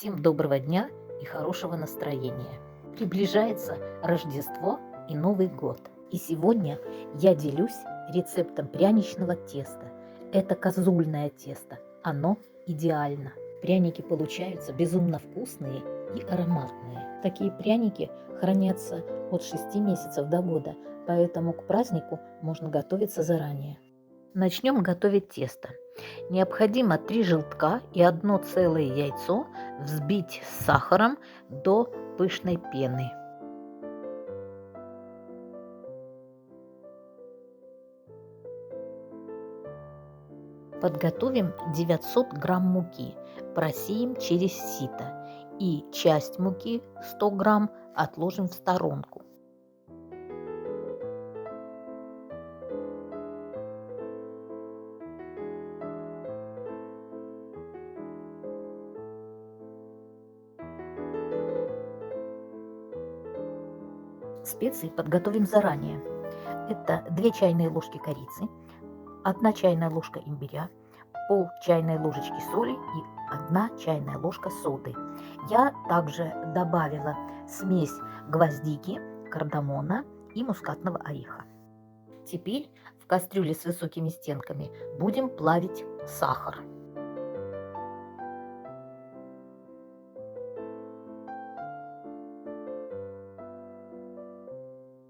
Всем доброго дня и хорошего настроения. Приближается Рождество и Новый год. И сегодня я делюсь рецептом пряничного теста. Это козульное тесто. Оно идеально. Пряники получаются безумно вкусные и ароматные. Такие пряники хранятся от 6 месяцев до года, поэтому к празднику можно готовиться заранее. Начнем готовить тесто. Необходимо 3 желтка и 1 целое яйцо взбить с сахаром до пышной пены. Подготовим 900 грамм муки, просеем через сито и часть муки 100 грамм отложим в сторонку. Специи подготовим заранее. Это 2 чайные ложки корицы, 1 чайная ложка имбиря, пол чайной ложечки соли и 1 чайная ложка соды. Я также добавила смесь гвоздики, кардамона и мускатного ореха. Теперь в кастрюле с высокими стенками будем плавить сахар.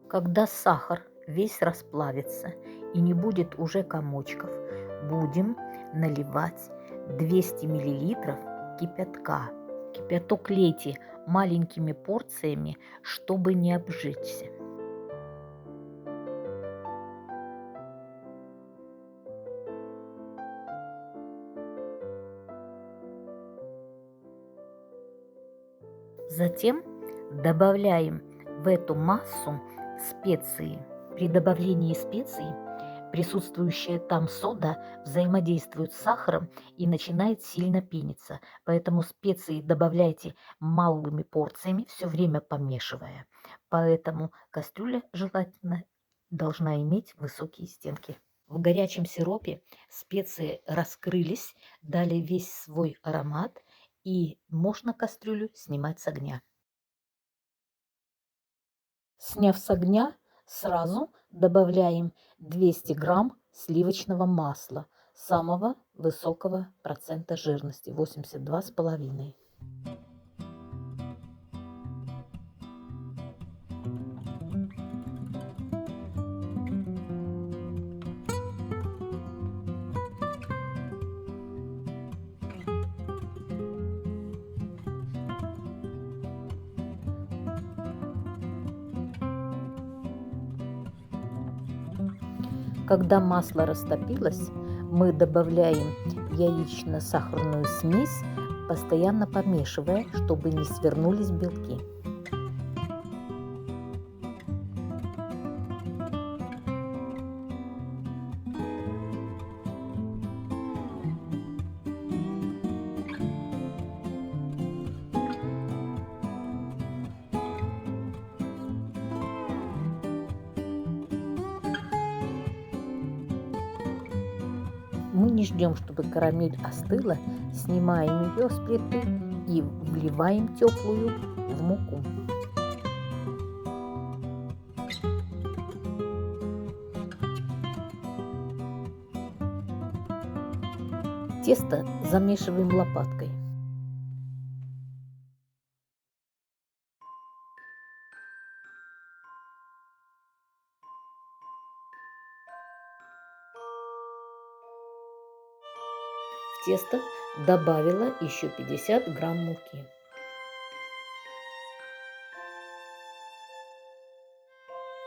Когда сахар весь расплавится и не будет уже комочков, будем наливать 200 миллилитров кипятка. Кипяток лейте маленькими порциями, чтобы не обжечься. Затем добавляем в эту массу специи. При добавлении специй присутствующая там сода взаимодействует с сахаром и начинает сильно пениться. Поэтому специи добавляйте малыми порциями, все время помешивая. Поэтому кастрюля желательно должна иметь высокие стенки. В горячем сиропе специи раскрылись, дали весь свой аромат, и можно кастрюлю снимать с огня. Сняв с огня, сразу добавляем 200 грамм сливочного масла самого высокого процента жирности 82,5. Когда масло растопилось, мы добавляем яично-сахарную смесь, постоянно помешивая, чтобы не свернулись белки. Мы не ждем, чтобы карамель остыла, снимаем ее с плиты и вливаем теплую в муку. Тесто замешиваем лопаткой. В тесто добавила еще 50 грамм муки.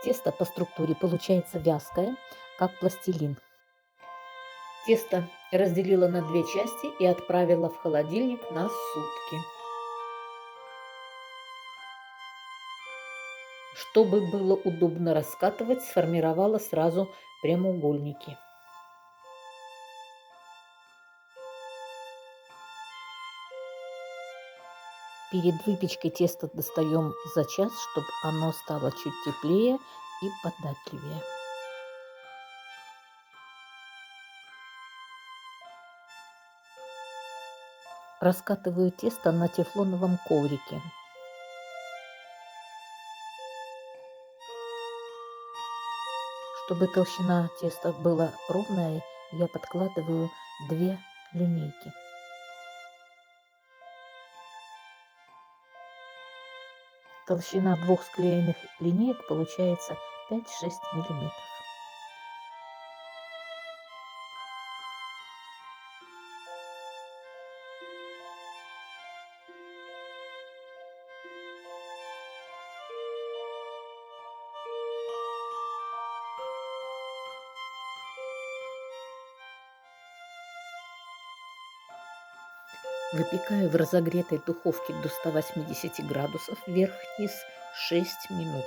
Тесто по структуре получается вязкое, как пластилин. Тесто разделила на 2 части и отправила в холодильник на сутки. Чтобы было удобно раскатывать, сформировала сразу прямоугольники. Перед выпечкой тесто достаем за час, чтобы оно стало чуть теплее и податливее. Раскатываю тесто на тефлоновом коврике. Чтобы толщина теста была ровная, я подкладываю 2 линейки. Толщина двух склеенных линеек получается 5-6 миллиметров. Выпекаю в разогретой духовке до 180 градусов вверх-вниз 6 минут.